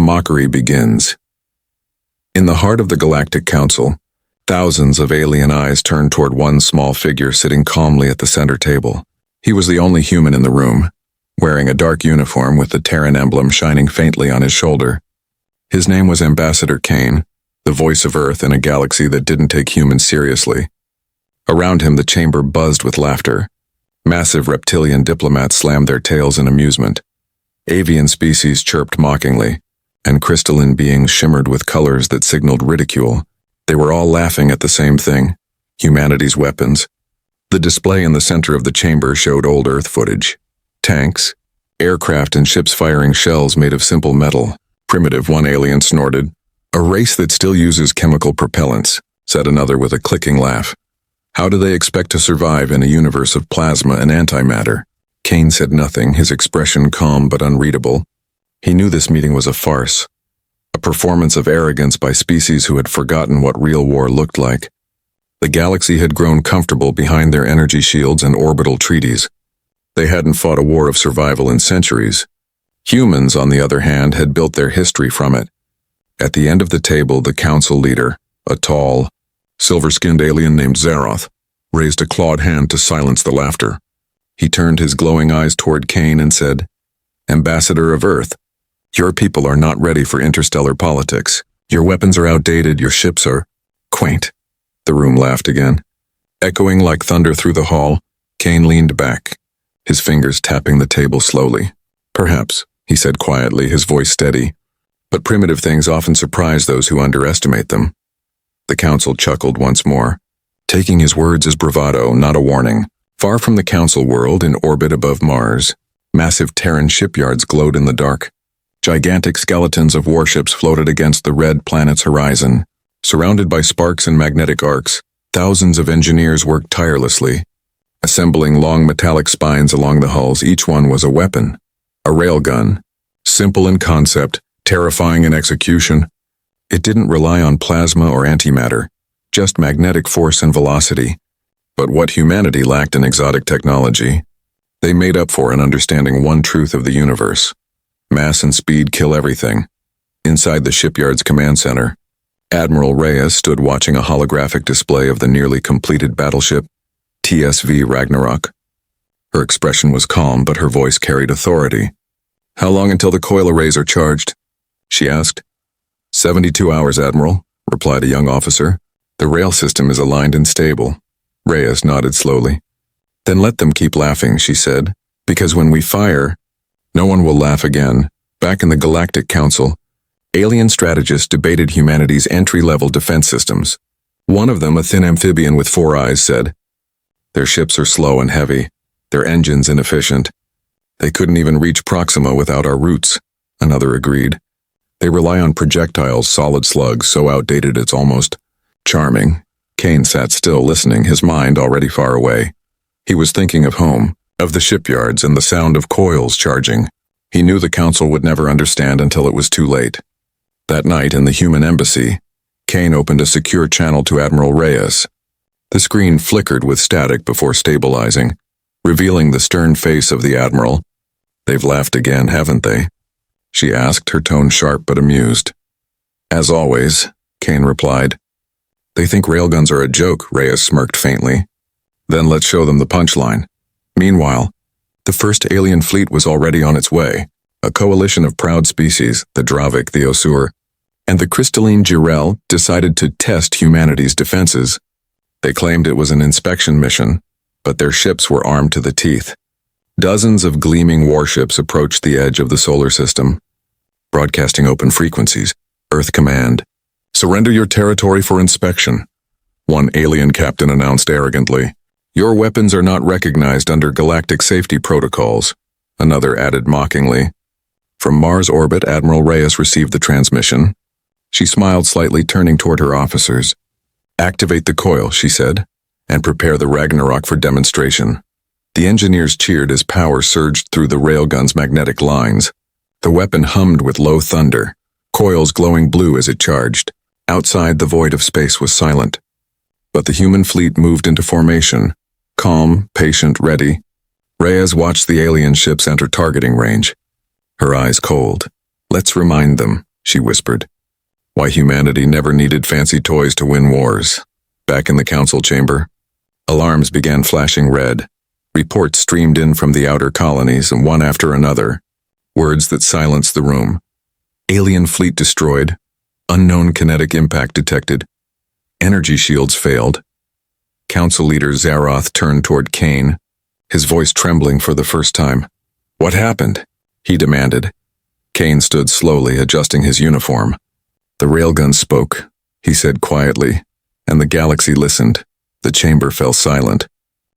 mockery begins. In the heart of the Galactic Council, thousands of alien eyes turned toward one small figure sitting calmly at the center table. He was the only human in the room, wearing a dark uniform with the Terran emblem shining faintly on his shoulder. His name was Ambassador Kane, the voice of Earth in a galaxy that didn't take humans seriously. Around him the chamber buzzed with laughter. Massive reptilian diplomats slammed their tails in amusement. Avian species chirped mockingly, and crystalline beings shimmered with colors that signaled ridicule. They were all laughing at the same thing: humanity's weapons. The display in the center of the chamber showed old Earth footage. Tanks, aircraft, and ships firing shells made of simple metal. Primitive, one alien snorted. A race that still uses chemical propellants, said another with a clicking laugh. How do they expect to survive in a universe of plasma and antimatter? Kane said nothing, his expression calm but unreadable. He knew this meeting was a farce, a performance of arrogance by species who had forgotten what real war looked like. The galaxy had grown comfortable behind their energy shields and orbital treaties. They hadn't fought a war of survival in centuries. Humans, on the other hand, had built their history from it. At the end of the table, the council leader, a tall, silver-skinned alien named Zaroth, raised a clawed hand to silence the laughter. He turned his glowing eyes toward Kane and said, "Ambassador of Earth, your people are not ready for interstellar politics. Your weapons are outdated, your ships are quaint." The room laughed again. Echoing like thunder through the hall, Kane leaned back, his fingers tapping the table slowly. "Perhaps," he said quietly, his voice steady. "But primitive things often surprise those who underestimate them." The council chuckled once more, taking his words as bravado, not a warning. Far from the council world, in orbit above Mars, massive Terran shipyards glowed in the dark. Gigantic skeletons of warships floated against the red planet's horizon. Surrounded by sparks and magnetic arcs, thousands of engineers worked tirelessly, assembling long metallic spines along the hulls. Each one was a weapon, a railgun, simple in concept, terrifying in execution. It didn't rely on plasma or antimatter, just magnetic force and velocity. But what humanity lacked in exotic technology, they made up for in understanding one truth of the universe: mass and speed kill everything. Inside the shipyard's command center, Admiral Reyes stood watching a holographic display of the nearly completed battleship, TSV Ragnarok. Her expression was calm, but her voice carried authority. "How long until the coil arrays are charged?" she asked. 72 hours, Admiral," replied a young officer. "The rail system is aligned and stable." Reyes nodded slowly. "Then let them keep laughing," she said, "because when we fire, no one will laugh again." Back in the Galactic Council, alien strategists debated humanity's entry-level defense systems. One of them, a thin amphibian with 4 eyes, said, "Their ships are slow and heavy, their engines inefficient. They couldn't even reach Proxima without our routes," another agreed. "They rely on projectiles, solid slugs, so outdated it's almost charming." Kane sat still, listening, his mind already far away. He was thinking of home, of the shipyards and the sound of coils charging. He knew the council would never understand until it was too late. That night in the human embassy, Kane opened a secure channel to Admiral Reyes. The screen flickered with static before stabilizing, revealing the stern face of the Admiral. "They've laughed again, haven't they?" she asked, her tone sharp but amused. "As always," Kane replied. "They think railguns are a joke," Reyes smirked faintly. "Then let's show them the punchline." Meanwhile, the first alien fleet was already on its way, a coalition of proud species, the Dravik, the Osur, and the crystalline Jirel, decided to test humanity's defenses. They claimed it was an inspection mission, but their ships were armed to the teeth. Dozens of gleaming warships approached the edge of the solar system, broadcasting open frequencies. "Earth Command, surrender your territory for inspection," one alien captain announced arrogantly. "Your weapons are not recognized under galactic safety protocols," another added mockingly. From Mars orbit, Admiral Reyes received the transmission. She smiled slightly, turning toward her officers. "Activate the coil," she said, "and prepare the Ragnarok for demonstration." The engineers cheered as power surged through the railgun's magnetic lines. The weapon hummed with low thunder, coils glowing blue as it charged. Outside, the void of space was silent. But the human fleet moved into formation, calm, patient, ready. Reyes watched the alien ships enter targeting range, her eyes cold. "Let's remind them," she whispered. Why humanity never needed fancy toys to win wars. Back in the council chamber, alarms began flashing red. Reports streamed in from the outer colonies, and one after another. Words that silenced the room. Alien fleet destroyed. Unknown kinetic impact detected. Energy shields failed. Council leader Zaroth turned toward Kane, his voice trembling for the first time. What happened? He demanded. Kane stood slowly, adjusting his uniform. The railgun spoke, he said quietly, and the galaxy listened. The chamber fell silent.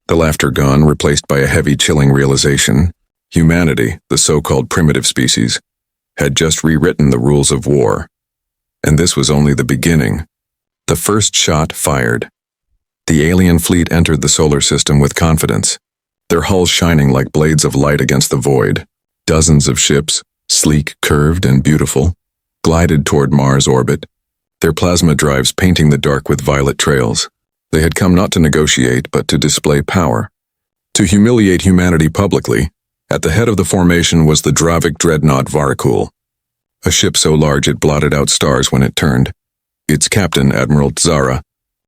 The laughter gone, replaced by a heavy, chilling realization. Humanity, the so-called primitive species, had just rewritten the rules of war. And this was only the beginning. The first shot fired. The alien fleet entered the solar system with confidence, their hulls shining like blades of light against the void. Dozens of ships, sleek, curved, and beautiful, glided toward Mars' orbit, their plasma drives painting the dark with violet trails. They had come not to negotiate, but to display power. To humiliate humanity publicly. At the head of the formation was the Dravic dreadnought Varikul, a ship so large it blotted out stars when it turned. Its captain, Admiral Tzara,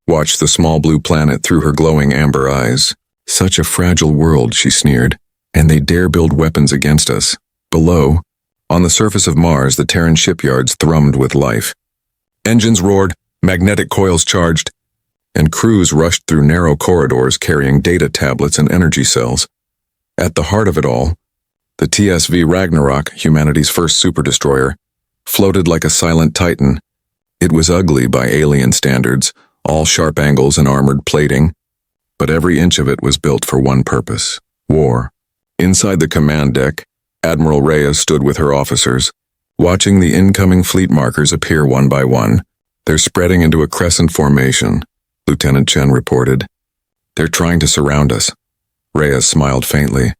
watched the small blue planet through her glowing amber eyes. Such a fragile world, she sneered, and they dare build weapons against us. Below, on the surface of Mars, the Terran shipyards thrummed with life. Engines roared, magnetic coils charged, and crews rushed through narrow corridors carrying data tablets and energy cells. At the heart of it all, the TSV Ragnarok, humanity's first superdestroyer, floated like a silent titan. It was ugly by alien standards, all sharp angles and armored plating, but every inch of it was built for one purpose: war. Inside the command deck, Admiral Reyes stood with her officers, watching the incoming fleet markers appear one by one. They're spreading into a crescent formation, Lieutenant Chen reported. They're trying to surround us. Reyes smiled faintly.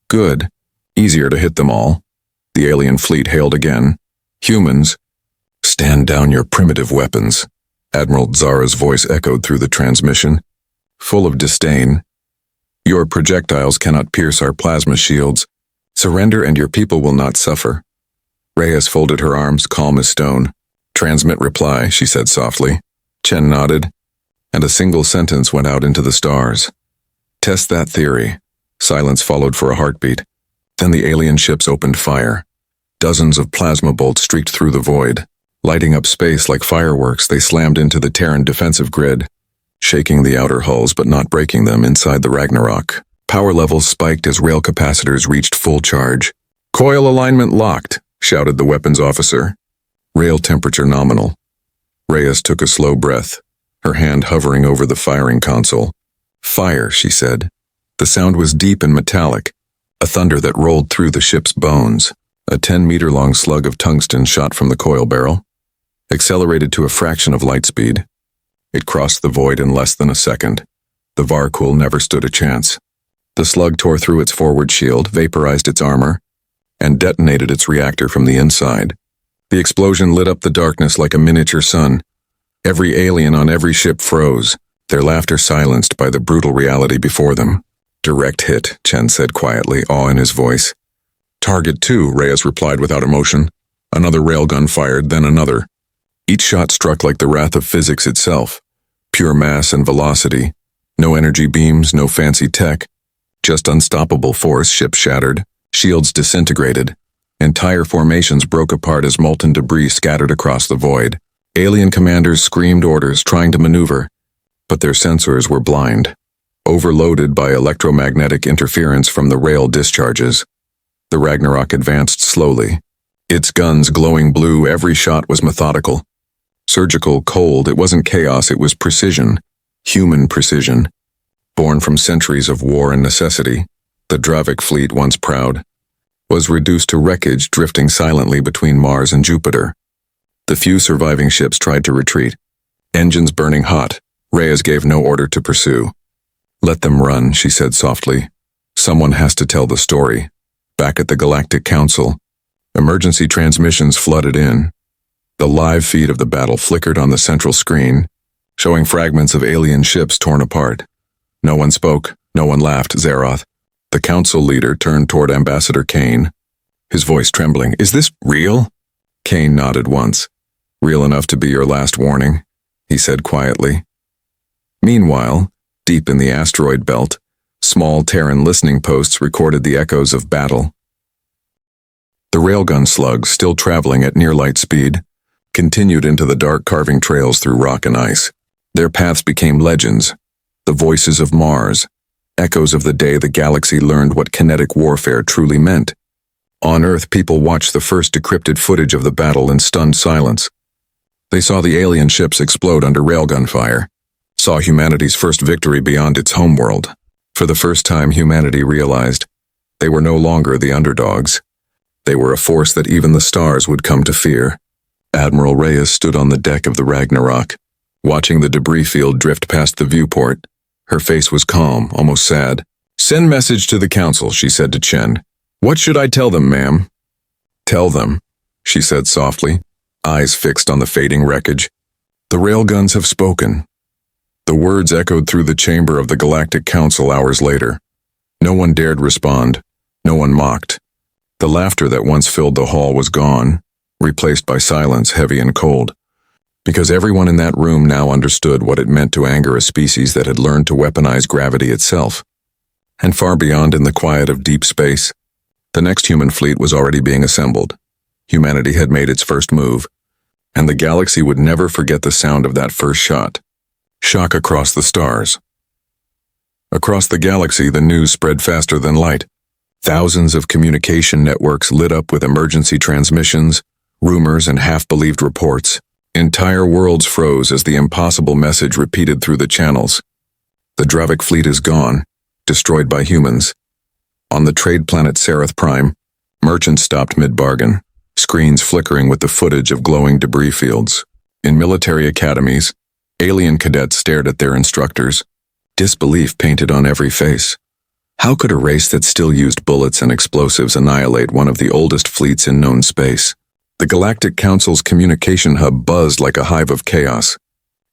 Good. Easier to hit them all. The alien fleet hailed again. Humans, stand down your primitive weapons. Admiral Tzara's voice echoed through the transmission, full of disdain. Your projectiles cannot pierce our plasma shields. Surrender and your people will not suffer. Reyes folded her arms, calm as stone. Transmit reply, she said softly. Chen nodded, and a single sentence went out into the stars. Test that theory. Silence followed for a heartbeat. Then the alien ships opened fire. Dozens of plasma bolts streaked through the void. Lighting up space like fireworks, they slammed into the Terran defensive grid, shaking the outer hulls but not breaking them inside the Ragnarok. Power levels spiked as rail capacitors reached full charge. Coil alignment locked, shouted the weapons officer. Rail temperature nominal. Reyes took a slow breath, her hand hovering over the firing console. Fire, she said. The sound was deep and metallic, a thunder that rolled through the ship's bones. A 10-meter-long slug of tungsten shot from the coil barrel, accelerated to a fraction of light speed. It crossed the void in less than a second. The Varikul never stood a chance. The slug tore through its forward shield, vaporized its armor, and detonated its reactor from the inside. The explosion lit up the darkness like a miniature sun. Every alien on every ship froze, their laughter silenced by the brutal reality before them. Direct hit, Chen said quietly, awe in his voice. Target 2, Reyes replied without emotion. Another railgun fired, then another. Each shot struck like the wrath of physics itself. Pure mass and velocity. No energy beams, no fancy tech. Just unstoppable force. Ships shattered. Shields disintegrated. Entire formations broke apart as molten debris scattered across the void. Alien commanders screamed orders, trying to maneuver, but their sensors were blind, overloaded by electromagnetic interference from the rail discharges. The Ragnarok advanced slowly. Its guns glowing blue, every shot was methodical. Surgical, cold, it wasn't chaos, it was precision. Human precision. Born from centuries of war and necessity, the Dravic fleet, once proud, was reduced to wreckage drifting silently between Mars and Jupiter. The few surviving ships tried to retreat. Engines burning hot, Reyes gave no order to pursue. Let them run, she said softly. Someone has to tell the story. Back at the Galactic Council, emergency transmissions flooded in. The live feed of the battle flickered on the central screen, showing fragments of alien ships torn apart. No one spoke, no one laughed. Zaroth, the council leader, turned toward Ambassador Kane, his voice trembling. Is this real? Kane nodded once. Real enough to be your last warning, he said quietly. Meanwhile, deep in the asteroid belt, small Terran listening posts recorded the echoes of battle. The railgun slugs, still traveling at near light speed, continued into the dark, carving trails through rock and ice. Their paths became legends, the voices of Mars, echoes of the day the galaxy learned what kinetic warfare truly meant. On Earth, people watched the first decrypted footage of the battle in stunned silence. They saw the alien ships explode under railgun fire, saw humanity's first victory beyond its homeworld. For the first time, humanity realized they were no longer the underdogs. They were a force that even the stars would come to fear. Admiral Reyes stood on the deck of the Ragnarok, watching the debris field drift past the viewport. Her face was calm, almost sad. "Send message to the council," she said to Chen. "What should I tell them, ma'am?" "Tell them," she said softly, eyes fixed on the fading wreckage. "The railguns have spoken." The words echoed through the chamber of the Galactic Council hours later. No one dared respond. No one mocked. The laughter that once filled the hall was gone, replaced by silence heavy and cold. Because everyone in that room now understood what it meant to anger a species that had learned to weaponize gravity itself. And far beyond, in the quiet of deep space, the next human fleet was already being assembled. Humanity had made its first move, and the galaxy would never forget the sound of that first shot. Shock across the stars. Across the galaxy, the news spread faster than light. Thousands of communication networks lit up with emergency transmissions, rumors, and half-believed reports. Entire worlds froze as the impossible message repeated through the channels. The Dravik fleet is gone, destroyed by humans. On the trade planet Sarath Prime, merchants stopped mid-bargain, screens flickering with the footage of glowing debris fields. In military academies, alien cadets stared at their instructors, disbelief painted on every face. How could a race that still used bullets and explosives annihilate one of the oldest fleets in known space? The Galactic Council's communication hub buzzed like a hive of chaos.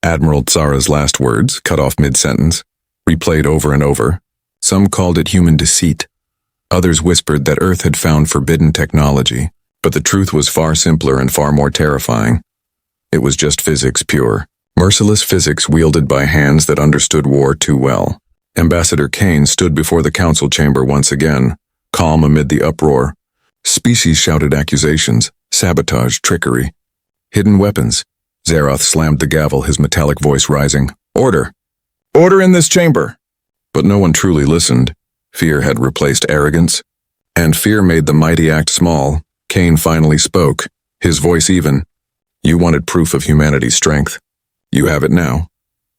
Admiral Tsara's last words, cut off mid-sentence, replayed over and over. Some called it human deceit. Others whispered that Earth had found forbidden technology, but the truth was far simpler and far more terrifying. It was just physics pure. Merciless physics wielded by hands that understood war too well. Ambassador Kane stood before the council chamber once again, calm amid the uproar. Species shouted accusations, sabotage, trickery. Hidden weapons. Zaroth slammed the gavel, his metallic voice rising. "Order! Order in this chamber!" But no one truly listened. Fear had replaced arrogance, and fear made the mighty act small. Kane finally spoke, his voice even. "You wanted proof of humanity's strength. You have it now."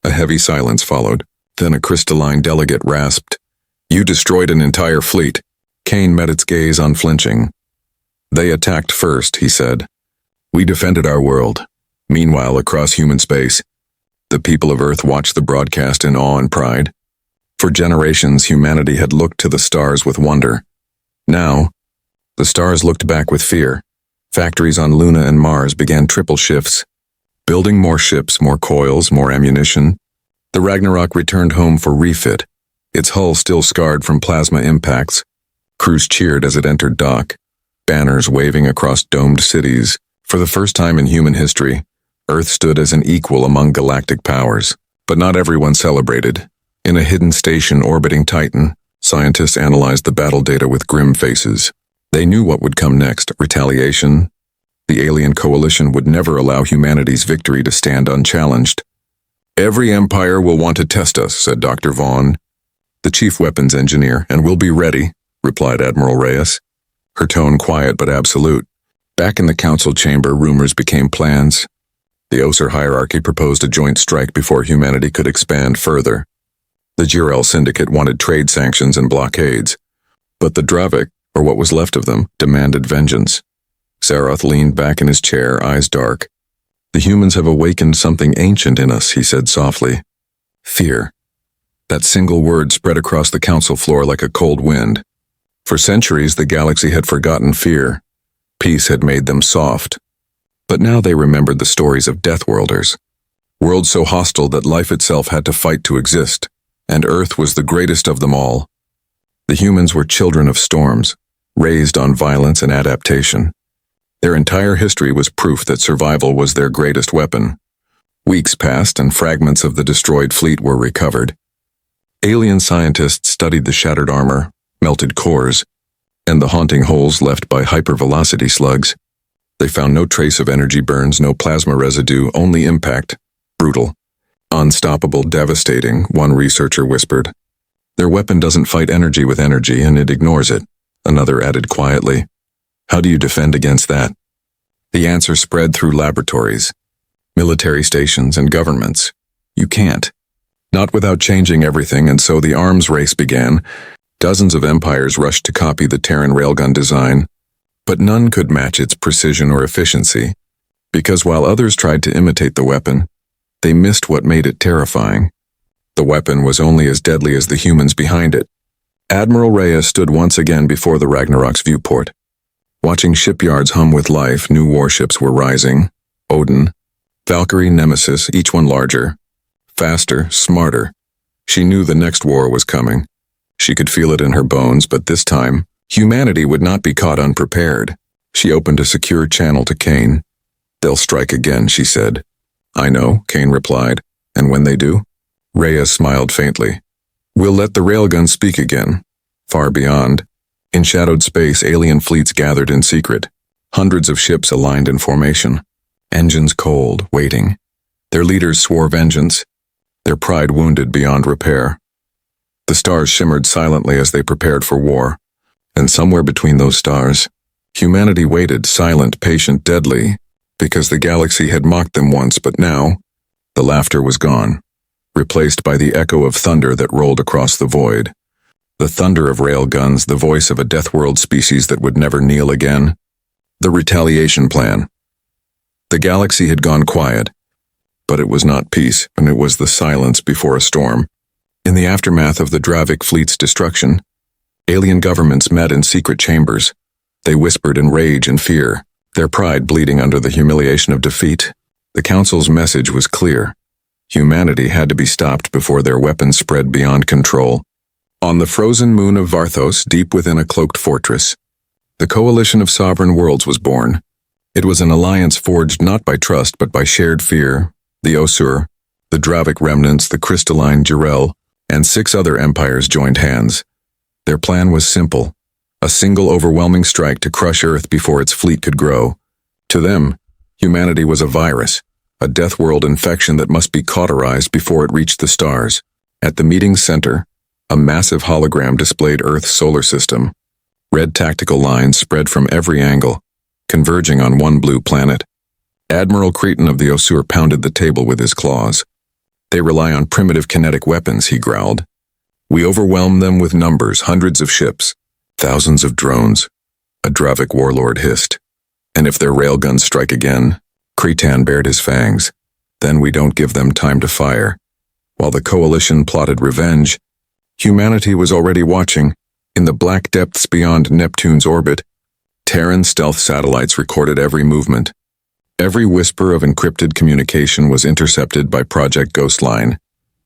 A heavy silence followed. Then a crystalline delegate rasped, "You destroyed an entire fleet." Kane met its gaze unflinching. "They attacked first," he said. "We defended our world." Meanwhile, across human space, the people of Earth watched the broadcast in awe and pride. For generations, humanity had looked to the stars with wonder. Now, the stars looked back with fear. Factories on Luna and Mars began triple shifts, building more ships, more coils, more ammunition. The Ragnarok returned home for refit, its hull still scarred from plasma impacts. Crews cheered as it entered dock, banners waving across domed cities. For the first time in human history, Earth stood as an equal among galactic powers. But not everyone celebrated. In a hidden station orbiting Titan, scientists analyzed the battle data with grim faces. They knew what would come next: retaliation. The alien coalition would never allow humanity's victory to stand unchallenged. "Every empire will want to test us," said Dr. Vaughn, the chief weapons engineer, "and we'll be ready," replied Admiral Reyes, her tone quiet but absolute. Back in the council chamber, rumors became plans. The Oser hierarchy proposed a joint strike before humanity could expand further. The Jirel Syndicate wanted trade sanctions and blockades, but the Dravik, or what was left of them, demanded vengeance. Zaroth leaned back in his chair, eyes dark. "The humans have awakened something ancient in us," he said softly. "Fear." That single word spread across the council floor like a cold wind. For centuries, the galaxy had forgotten fear. Peace had made them soft. But now they remembered the stories of Deathworlders. Worlds so hostile that life itself had to fight to exist, and Earth was the greatest of them all. The humans were children of storms, raised on violence and adaptation. Their entire history was proof that survival was their greatest weapon. Weeks passed and fragments of the destroyed fleet were recovered. Alien scientists studied the shattered armor, melted cores, and the haunting holes left by hypervelocity slugs. They found no trace of energy burns, no plasma residue, only impact. Brutal. Unstoppable, devastating, one researcher whispered. Their weapon doesn't fight energy with energy, and it ignores it, another added quietly. How do you defend against that? The answer spread through laboratories, military stations, and governments. You can't. Not without changing everything, and so the arms race began. Dozens of empires rushed to copy the Terran railgun design, but none could match its precision or efficiency, because while others tried to imitate the weapon, they missed what made it terrifying. The weapon was only as deadly as the humans behind it. Admiral Reyes stood once again before the Ragnarok's viewport. Watching shipyards hum with life, new warships were rising. Odin, Valkyrie, Nemesis, each one larger, faster, smarter. She knew the next war was coming. She could feel it in her bones, but this time, humanity would not be caught unprepared. She opened a secure channel to Kane. They'll strike again, she said. I know, Kane replied. And when they do? Reyes smiled faintly. We'll let the railgun speak again. Far beyond, in shadowed space, alien fleets gathered in secret. Hundreds of ships aligned in formation. Engines cold, waiting. Their leaders swore vengeance, their pride wounded beyond repair. The stars shimmered silently as they prepared for war. And somewhere between those stars, humanity waited, silent, patient, deadly, because the galaxy had mocked them once, but now, the laughter was gone, replaced by the echo of thunder that rolled across the void. The thunder of railguns, the voice of a death-world species that would never kneel again. The retaliation plan. The galaxy had gone quiet, but it was not peace, and it was the silence before a storm. In the aftermath of the Dravik fleet's destruction, alien governments met in secret chambers. They whispered in rage and fear, their pride bleeding under the humiliation of defeat. The Council's message was clear. Humanity had to be stopped before their weapons spread beyond control. On the frozen moon of Varthos, deep within a cloaked fortress, the coalition of sovereign worlds was born. It was an alliance forged not by trust but by shared fear. The Osur, the Dravik remnants, the crystalline Jirel, and 6 other empires joined hands. Their plan was simple, a single overwhelming strike to crush Earth before its fleet could grow. To them, humanity was a virus, a death-world infection that must be cauterized before it reached the stars. At the meeting's center, a massive hologram displayed Earth's solar system. Red tactical lines spread from every angle, converging on one blue planet. Admiral Cretan of the Osur pounded the table with his claws. They rely on primitive kinetic weapons, he growled. We overwhelm them with numbers, hundreds of ships, thousands of drones. A Dravik warlord hissed. And if their railguns strike again, Cretan bared his fangs. Then we don't give them time to fire. While the coalition plotted revenge, humanity was already watching. In the black depths beyond Neptune's orbit, Terran stealth satellites recorded every movement. Every whisper of encrypted communication was intercepted by Project Ghostline,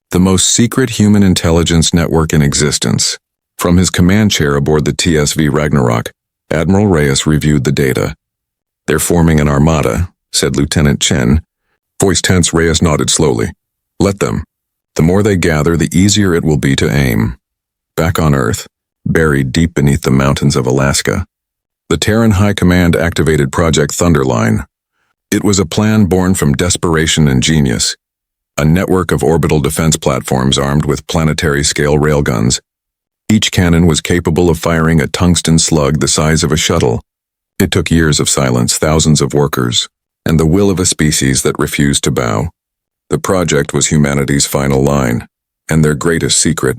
the most secret human intelligence network in existence. From his command chair aboard the TSV Ragnarok, Admiral Reyes reviewed the data. They're forming an armada, said Lieutenant Chen. Voice tense, Reyes nodded slowly. Let them. The more they gather, the easier it will be to aim. Back on Earth, buried deep beneath the mountains of Alaska, the Terran High Command activated Project Thunderline. It was a plan born from desperation and genius. A network of orbital defense platforms armed with planetary-scale railguns. Each cannon was capable of firing a tungsten slug the size of a shuttle. It took years of silence, thousands of workers, and the will of a species that refused to bow. The project was humanity's final line, and their greatest secret.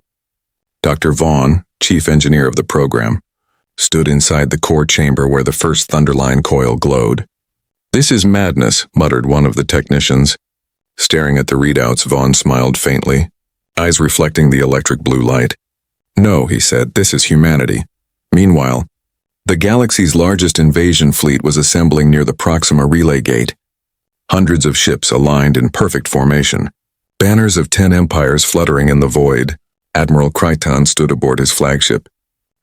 Dr. Vaughn, chief engineer of the program, stood inside the core chamber where the first Thunderline coil glowed. This is madness, muttered one of the technicians. Staring at the readouts, Vaughn smiled faintly, eyes reflecting the electric blue light. No, he said, this is humanity. Meanwhile, the galaxy's largest invasion fleet was assembling near the Proxima Relay Gate. Hundreds of ships aligned in perfect formation, banners of 10 empires fluttering in the void. Admiral Kryton stood aboard his flagship,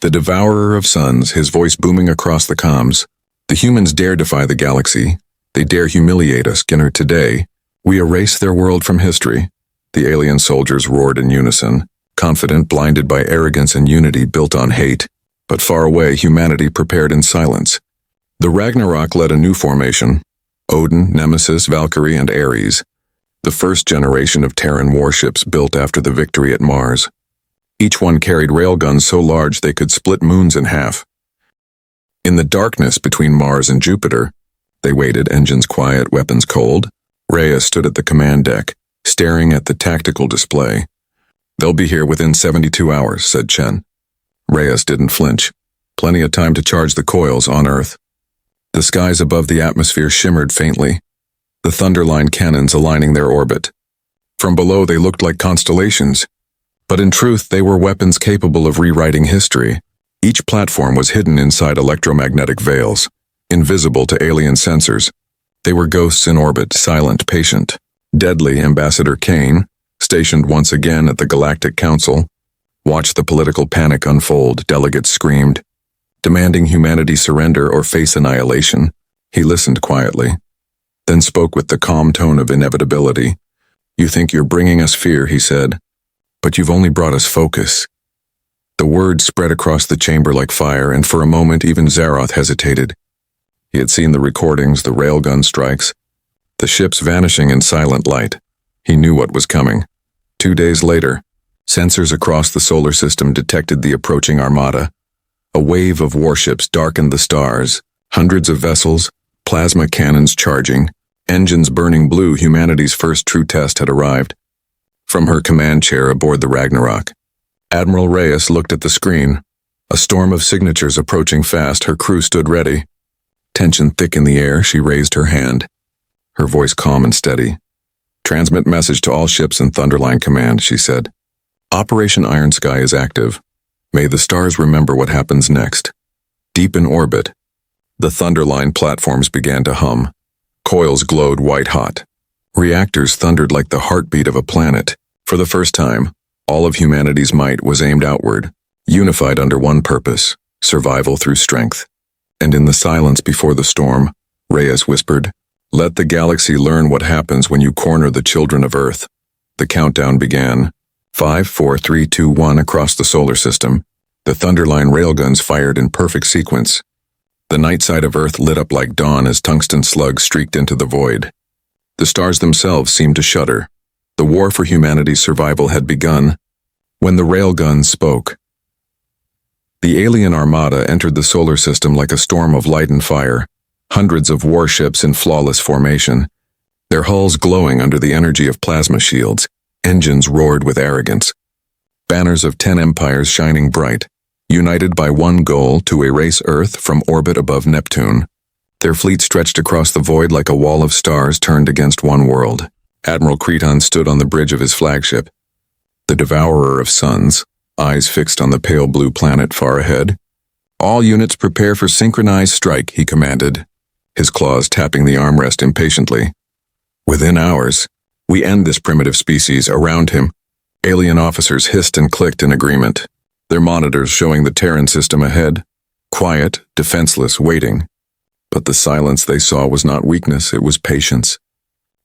the devourer of suns, his voice booming across the comms. The humans dare defy the galaxy. They dare humiliate us, Skinner. Today, we erase their world from history. The alien soldiers roared in unison, confident, blinded by arrogance and unity built on hate. But far away, humanity prepared in silence. The Ragnarok led a new formation: Odin, Nemesis, Valkyrie, and Ares, the first generation of Terran warships built after the victory at Mars. Each one carried railguns so large they could split moons in half. In the darkness between Mars and Jupiter, they waited, engines quiet, weapons cold. Rhea stood at the command deck, staring at the tactical display. "They'll be here within 72 hours, said Chen. Reyes didn't flinch. Plenty of time to charge the coils on Earth. The skies above the atmosphere shimmered faintly, the Thunderline cannons aligning their orbit. From below they looked like constellations, but in truth they were weapons capable of rewriting history. Each platform was hidden inside electromagnetic veils, invisible to alien sensors. They were ghosts in orbit, silent, patient. Deadly Ambassador Kane, stationed once again at the Galactic Council, watched the political panic unfold. Delegates screamed, demanding humanity surrender or face annihilation. He listened quietly, then spoke with the calm tone of inevitability. "You think you're bringing us fear," he said, "but you've only brought us focus." The word spread across the chamber like fire, and for a moment even Zaroth hesitated. He had seen the recordings, the railgun strikes, the ships vanishing in silent light. He knew what was coming. 2 days later, sensors across the solar system detected the approaching armada. A wave of warships darkened the stars, hundreds of vessels, plasma cannons charging, engines burning blue. Humanity's first true test had arrived. From her command chair aboard the Ragnarok, Admiral Reyes looked at the screen. A storm of signatures approaching fast. Her crew stood ready. Tension thick in the air, she raised her hand, her voice calm and steady. "Transmit message to all ships in Thunderline Command," she said. "Operation Iron Sky is active. May the stars remember what happens next." Deep in orbit, the Thunderline platforms began to hum. Coils glowed white-hot. Reactors thundered like the heartbeat of a planet. For the first time, all of humanity's might was aimed outward, unified under one purpose: survival through strength. And in the silence before the storm, Reyes whispered, "Let the galaxy learn what happens when you corner the children of Earth." The countdown began. 5, 4, 3, 2, 1 across the solar system. The Thunderline railguns fired in perfect sequence. The night side of Earth lit up like dawn as tungsten slugs streaked into the void. The stars themselves seemed to shudder. The war for humanity's survival had begun. When the railguns spoke, the alien armada entered the solar system like a storm of light and fire. Hundreds of warships in flawless formation, their hulls glowing under the energy of plasma shields. Engines roared with arrogance. Banners of 10 empires shining bright, united by one goal: to erase Earth from orbit above Neptune. Their fleet stretched across the void like a wall of stars turned against one world. Admiral Creton stood on the bridge of his flagship, the devourer of suns, eyes fixed on the pale blue planet far ahead. "All units prepare for synchronized strike," he commanded, his claws tapping the armrest impatiently. "Within hours, we end this primitive species." Around him, alien officers hissed and clicked in agreement, their monitors showing the Terran system ahead, quiet, defenseless, waiting. But the silence they saw was not weakness, it was patience.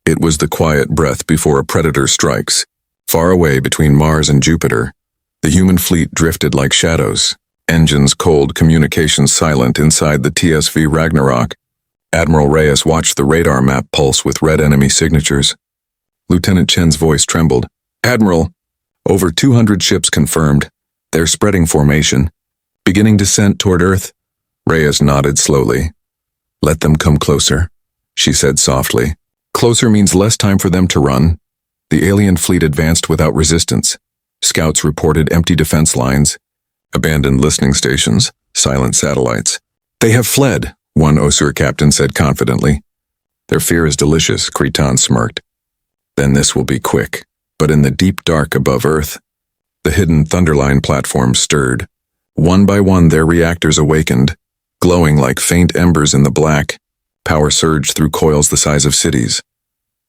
It was the quiet breath before a predator strikes. Far away between Mars and Jupiter, the human fleet drifted like shadows, engines cold, communications silent inside the TSV Ragnarok. Admiral Reyes watched the radar map pulse with red enemy signatures. Lieutenant Chen's voice trembled. "Admiral, over 200 ships confirmed. They're spreading formation, beginning descent toward Earth." Reyes nodded slowly. "Let them come closer," she said softly. "Closer means less time for them to run." The alien fleet advanced without resistance. Scouts reported empty defense lines, abandoned listening stations, silent satellites. "They have fled," one Osir captain said confidently. "Their fear is delicious," Creton smirked. "Then this will be quick." But in the deep dark above Earth, the hidden Thunderline platforms stirred. One by one their reactors awakened, glowing like faint embers in the black. Power surged through coils the size of cities,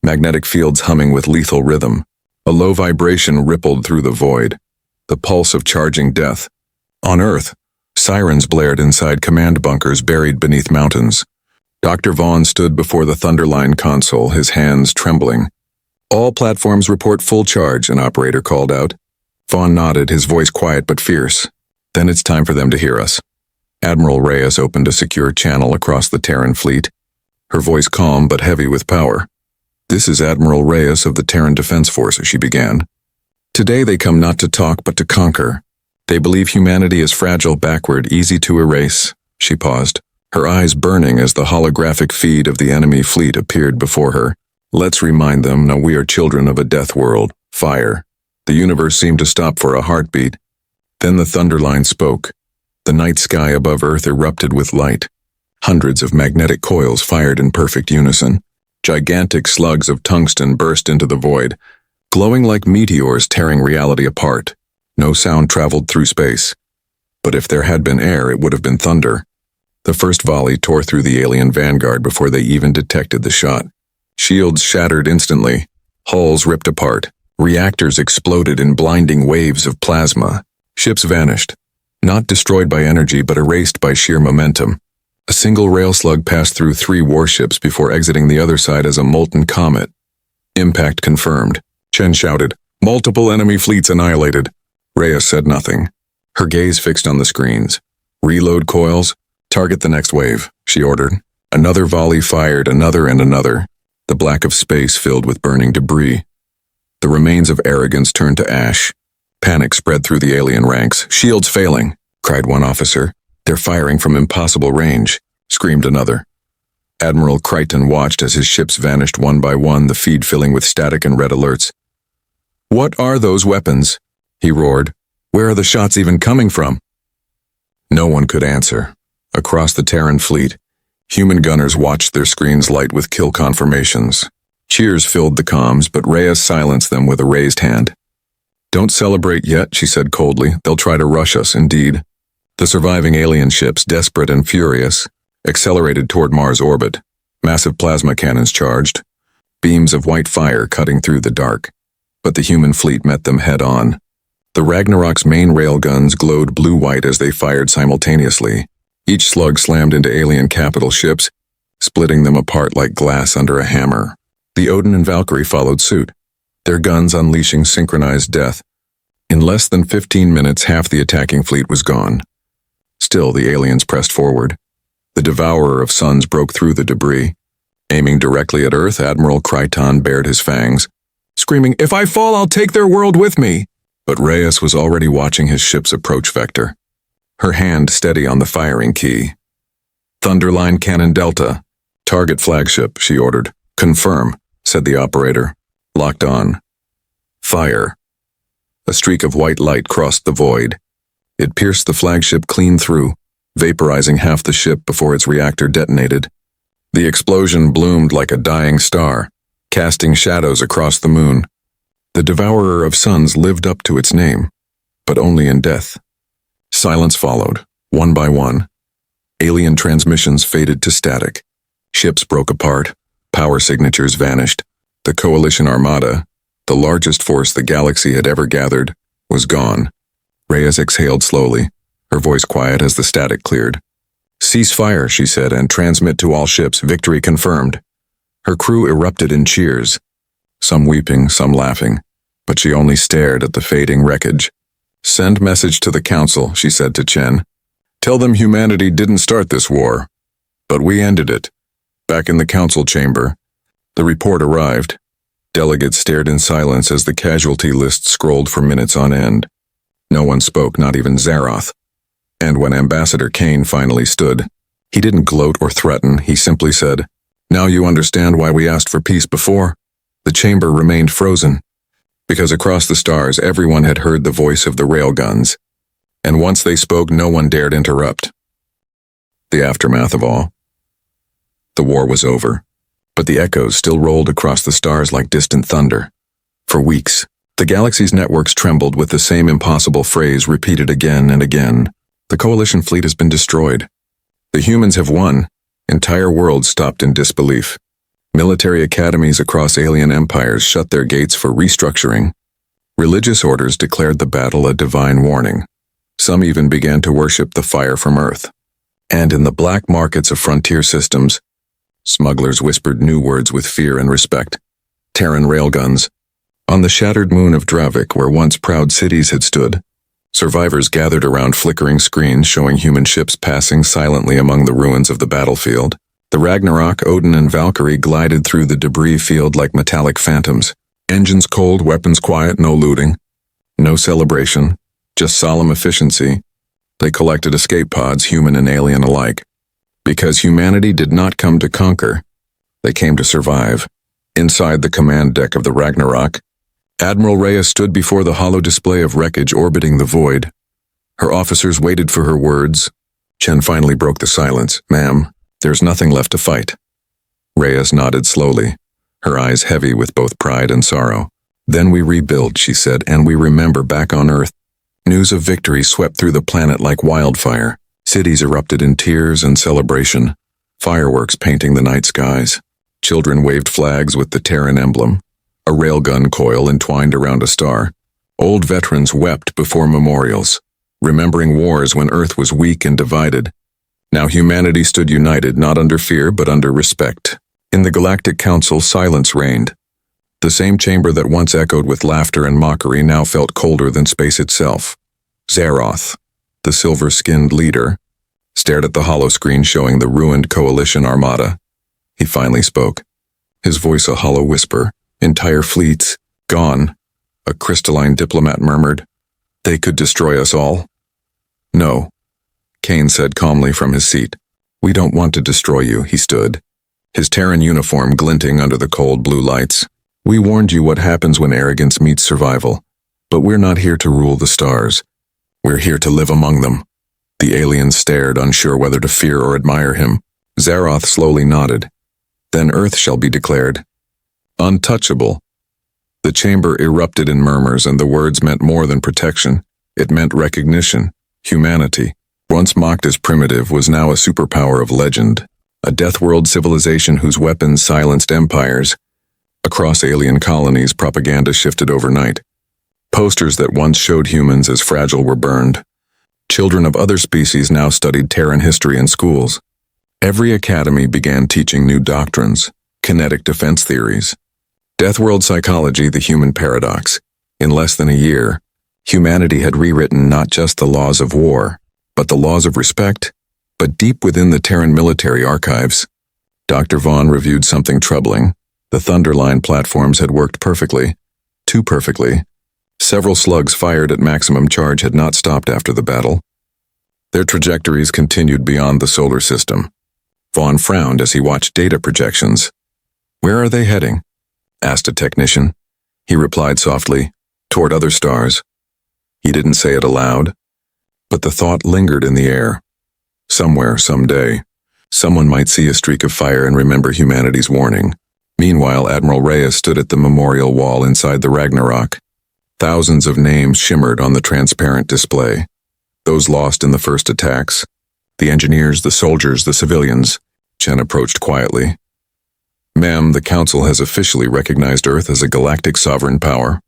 magnetic fields humming with lethal rhythm. A low vibration rippled through the void, the pulse of charging death. On Earth, Sirens blared inside command bunkers buried beneath mountains. Dr. Vaughn stood before the Thunderline console, his hands trembling. "All platforms report full charge," an operator called out. Vaughn nodded, his voice quiet but fierce. "Then it's time for them to hear us." Admiral Reyes opened a secure channel across the Terran fleet, her voice calm but heavy with power. "This is Admiral Reyes of the Terran Defense Force," she began. "Today they come not to talk but to conquer. They believe humanity is fragile, backward, easy to erase." She paused, her eyes burning as the holographic feed of the enemy fleet appeared before her. "Let's remind them, now we are children of a death world. Fire." The universe seemed to stop for a heartbeat. Then the Thunderline spoke. The night sky above Earth erupted with light. Hundreds of magnetic coils fired in perfect unison. Gigantic slugs of tungsten burst into the void, glowing like meteors tearing reality apart. No sound traveled through space. But if there had been air, it would have been thunder. The first volley tore through the alien vanguard before they even detected the shot. Shields shattered instantly. Hulls ripped apart. Reactors exploded in blinding waves of plasma. Ships vanished. Not destroyed by energy, but erased by sheer momentum. A single rail slug passed through 3 warships before exiting the other side as a molten comet. Impact confirmed. Chen shouted, "Multiple enemy fleets annihilated." Reyes said nothing, her gaze fixed on the screens. "Reload coils. Target the next wave," she ordered. Another volley fired, another and another. The black of space filled with burning debris. The remains of arrogance turned to ash. Panic spread through the alien ranks. "Shields failing," cried one officer. "They're firing from impossible range," screamed another. Admiral Crichton watched as his ships vanished one by one, the feed filling with static and red alerts. "What are those weapons?" he roared. "Where are the shots even coming from?" No one could answer. Across the Terran fleet, human gunners watched their screens light with kill confirmations. Cheers filled the comms, but Reyes silenced them with a raised hand. "Don't celebrate yet," she said coldly. "They'll try to rush us, indeed." The surviving alien ships, desperate and furious, accelerated toward Mars' orbit. Massive plasma cannons charged, beams of white fire cutting through the dark. But the human fleet met them head-on. The Ragnarok's main railguns glowed blue-white as they fired simultaneously. Each slug slammed into alien capital ships, splitting them apart like glass under a hammer. The Odin and Valkyrie followed suit, their guns unleashing synchronized death. In less than 15 minutes, half the attacking fleet was gone. Still, the aliens pressed forward. The devourer of suns broke through the debris. Aiming directly at Earth, Admiral Crichton bared his fangs, screaming, "If I fall, I'll take their world with me!" But Reyes was already watching his ship's approach vector, her hand steady on the firing key. "Thunderline Cannon Delta. Target flagship," she ordered. "Confirm," said the operator. "Locked on." Fire. A streak of white light crossed the void. It pierced the flagship clean through, vaporizing half the ship before its reactor detonated. The explosion bloomed like a dying star, casting shadows across the moon. The devourer of suns lived up to its name, but only in death. Silence followed, one by one. Alien transmissions faded to static. Ships broke apart, power signatures vanished. The Coalition Armada, the largest force the galaxy had ever gathered, was gone. Reyes exhaled slowly, her voice quiet as the static cleared. "Cease fire," she said, "and transmit to all ships. Victory confirmed." Her crew erupted in cheers, some weeping, some laughing, but she only stared at the fading wreckage. "Send message to the Council," she said to Chen. "Tell them humanity didn't start this war, but we ended it." Back in the Council chamber, the report arrived. Delegates stared in silence as the casualty list scrolled for minutes on end. No one spoke, not even Zaroth. And when Ambassador Kane finally stood, he didn't gloat or threaten, he simply said, "Now you understand why we asked for peace before." The chamber remained frozen, because across the stars everyone had heard the voice of the railguns, and once they spoke no one dared interrupt. The aftermath of all. The war was over, but the echoes still rolled across the stars like distant thunder. For weeks, the galaxy's networks trembled with the same impossible phrase repeated again and again. The Coalition fleet has been destroyed. The humans have won. Entire worlds stopped in disbelief. Military academies across alien empires shut their gates for restructuring. Religious orders declared the battle a divine warning. Some even began to worship the fire from Earth. And in the black markets of frontier systems, smugglers whispered new words with fear and respect. Terran railguns. On the shattered moon of Dravik, where once proud cities had stood, survivors gathered around flickering screens showing human ships passing silently among the ruins of the battlefield. The Ragnarok, Odin, and Valkyrie glided through the debris field like metallic phantoms. Engines cold, weapons quiet, no looting. No celebration, just solemn efficiency. They collected escape pods, human and alien alike. Because humanity did not come to conquer, they came to survive. Inside the command deck of the Ragnarok, Admiral Reyes stood before the hollow display of wreckage orbiting the void. Her officers waited for her words. Chen finally broke the silence. "Ma'am, there's nothing left to fight." Reyes nodded slowly, her eyes heavy with both pride and sorrow. "Then we rebuild," she said, "and we remember back on Earth." News of victory swept through the planet like wildfire. Cities erupted in tears and celebration, fireworks painting the night skies. Children waved flags with the Terran emblem, a railgun coil entwined around a star. Old veterans wept before memorials, remembering wars when Earth was weak and divided. Now humanity stood united, not under fear but under respect. In the Galactic Council, silence reigned. The same chamber that once echoed with laughter and mockery now felt colder than space itself. Zaroth, the silver-skinned leader, stared at the holoscreen showing the ruined coalition armada. He finally spoke, his voice a hollow whisper. "Entire fleets, gone," a crystalline diplomat murmured. "They could destroy us all." "No," Kane said calmly from his seat. "We don't want to destroy you," he stood, his Terran uniform glinting under the cold blue lights. "We warned you what happens when arrogance meets survival, but we're not here to rule the stars. We're here to live among them." The alien stared, unsure whether to fear or admire him. Zaroth slowly nodded. "Then Earth shall be declared untouchable." The chamber erupted in murmurs, and the words meant more than protection. It meant recognition. Humanity, once mocked as primitive, was now a superpower of legend, a death-world civilization whose weapons silenced empires. Across alien colonies, propaganda shifted overnight. Posters that once showed humans as fragile were burned. Children of other species now studied Terran history in schools. Every academy began teaching new doctrines, kinetic defense theories, death-world psychology, the human paradox. In less than a year, humanity had rewritten not just the laws of war, but the laws of respect. But deep within the Terran military archives, Dr. Vaughn reviewed something troubling. The Thunderline platforms had worked perfectly, too perfectly. Several slugs fired at maximum charge had not stopped after the battle. Their trajectories continued beyond the solar system. Vaughn frowned as he watched data projections. "Where are they heading?" asked a technician. He replied softly, "Toward other stars." He didn't say it aloud, but the thought lingered in the air. Somewhere, someday, someone might see a streak of fire and remember humanity's warning. Meanwhile, Admiral Reyes stood at the memorial wall inside the Ragnarok. Thousands of names shimmered on the transparent display. Those lost in the first attacks. The engineers, the soldiers, the civilians. Chen approached quietly. "Ma'am, the Council has officially recognized Earth as a galactic sovereign power."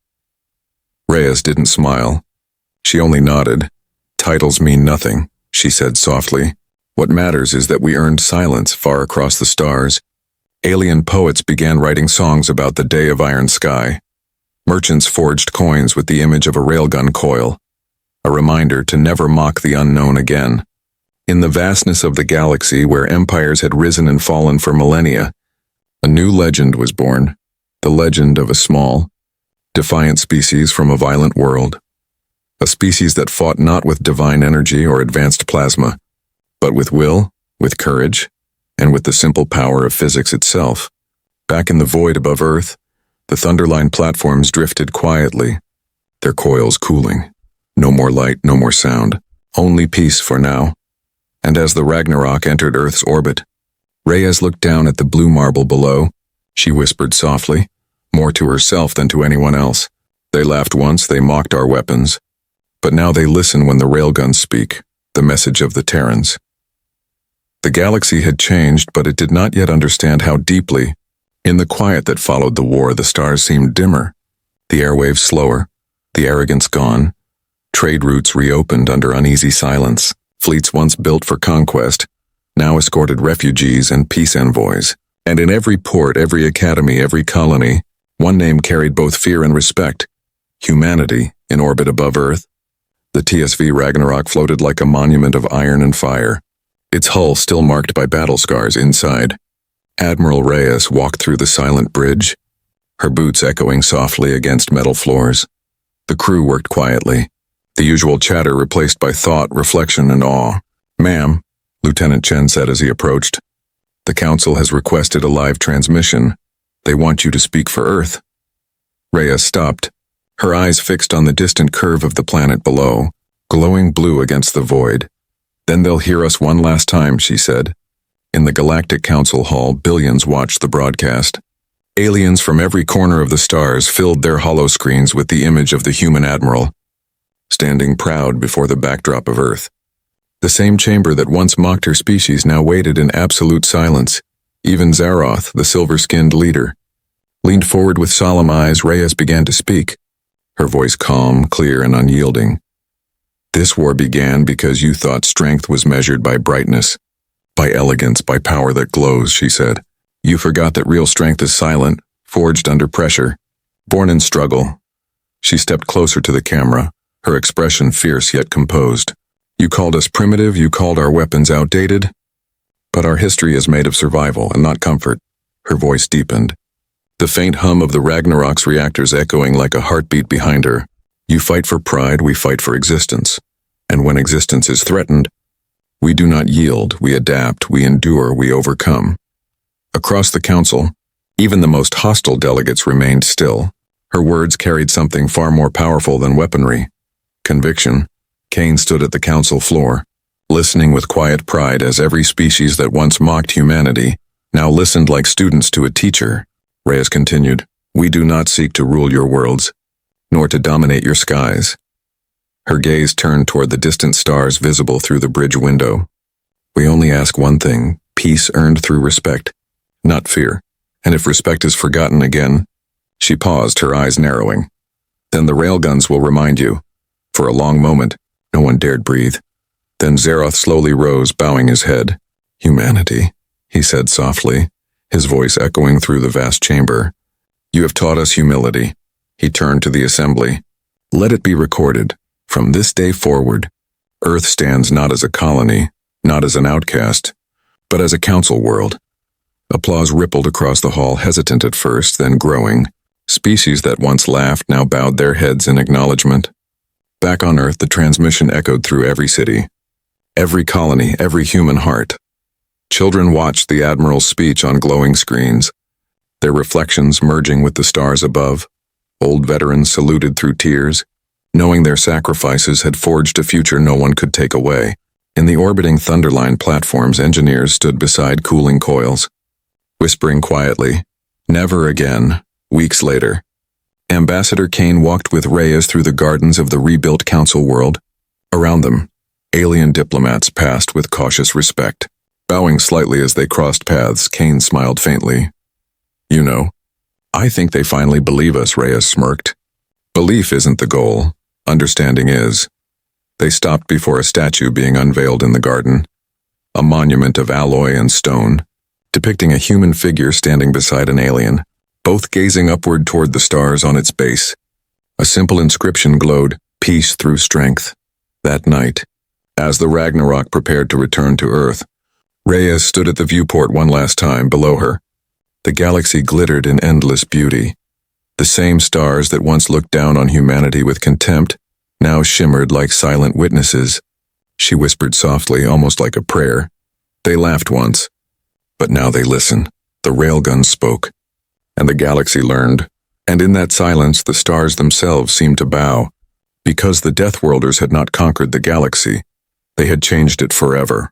Reyes didn't smile. She only nodded. "Titles mean nothing," she said softly. "What matters is that we earned silence far across the stars. Alien poets began writing songs about the day of iron sky. Merchants forged coins with the image of a railgun coil, a reminder to never mock the unknown again. In the vastness of the galaxy, where empires had risen and fallen for millennia, a new legend was born, the legend of a small, defiant species from a violent world. A species that fought not with divine energy or advanced plasma, but with will, with courage, and with the simple power of physics itself. Back in the void above Earth, the Thunderline platforms drifted quietly, their coils cooling. No more light, no more sound, only peace for now. And as the Ragnarok entered Earth's orbit, Reyes looked down at the blue marble below. She whispered softly, more to herself than to anyone else. "They laughed once, they mocked our weapons. But now they listen when the railguns speak, the message of the Terrans." The galaxy had changed, but it did not yet understand how deeply. In the quiet that followed the war, the stars seemed dimmer, the airwaves slower, the arrogance gone. Trade routes reopened under uneasy silence. Fleets once built for conquest now escorted refugees and peace envoys. And in every port, every academy, every colony, one name carried both fear and respect: humanity in orbit above Earth. The TSV Ragnarok floated like a monument of iron and fire, its hull still marked by battle scars inside. Admiral Reyes walked through the silent bridge, her boots echoing softly against metal floors. The crew worked quietly, the usual chatter replaced by thought, reflection, and awe. "Ma'am," Lieutenant Chen said as he approached, "the Council has requested a live transmission. They want you to speak for Earth." Reyes stopped, her eyes fixed on the distant curve of the planet below, glowing blue against the void. "Then they'll hear us one last time," she said. In the Galactic Council hall, billions watched the broadcast. Aliens from every corner of the stars filled their holoscreens with the image of the human admiral, standing proud before the backdrop of Earth. The same chamber that once mocked her species now waited in absolute silence. Even Zaroth, the silver-skinned leader, leaned forward with solemn eyes. Reyes began to speak, her voice calm, clear, and unyielding. "This war began because you thought strength was measured by brightness, by elegance, by power that glows," she said. "You forgot that real strength is silent, forged under pressure, born in struggle." She stepped closer to the camera, her expression fierce yet composed. "You called us primitive, you called our weapons outdated, but our history is made of survival and not comfort." Her voice deepened, the faint hum of the Ragnarok's reactors echoing like a heartbeat behind her. "You fight for pride, we fight for existence. And when existence is threatened, we do not yield, we adapt, we endure, we overcome." Across the council, even the most hostile delegates remained still. Her words carried something far more powerful than weaponry: conviction. Kane stood at the council floor, listening with quiet pride as every species that once mocked humanity now listened like students to a teacher. Reyes continued, "We do not seek to rule your worlds, nor to dominate your skies." Her gaze turned toward the distant stars visible through the bridge window. "We only ask one thing: peace earned through respect, not fear. And if respect is forgotten again—" She paused, her eyes narrowing. "Then the railguns will remind you." For a long moment, no one dared breathe. Then Zaroth slowly rose, bowing his head. "Humanity," he said softly, his voice echoing through the vast chamber. "You have taught us humility." He turned to the assembly. "Let it be recorded. From this day forward, Earth stands not as a colony, not as an outcast, but as a council world." Applause rippled across the hall, hesitant at first, then growing. Species that once laughed now bowed their heads in acknowledgement. Back on Earth, the transmission echoed through every city, every colony, every human heart. Children watched the Admiral's speech on glowing screens, their reflections merging with the stars above. Old veterans saluted through tears, knowing their sacrifices had forged a future no one could take away. In the orbiting Thunderline platforms, engineers stood beside cooling coils, whispering quietly, "Never again." Weeks later, Ambassador Kane walked with Reyes through the gardens of the rebuilt council world. Around them, alien diplomats passed with cautious respect. Bowing slightly as they crossed paths, Kane smiled faintly. "You know, I think they finally believe us," Reyes smirked. "Belief isn't the goal. Understanding is." They stopped before a statue being unveiled in the garden, a monument of alloy and stone, depicting a human figure standing beside an alien, both gazing upward toward the stars on its base. A simple inscription glowed, "Peace through strength." That night, as the Ragnarok prepared to return to Earth, Reyes stood at the viewport one last time. Below her, the galaxy glittered in endless beauty. The same stars that once looked down on humanity with contempt now shimmered like silent witnesses. She whispered softly, almost like a prayer. They laughed once, but now they listen. The railguns spoke, and the galaxy learned. And in that silence, the stars themselves seemed to bow. Because the Deathworlders had not conquered the galaxy, they had changed it forever.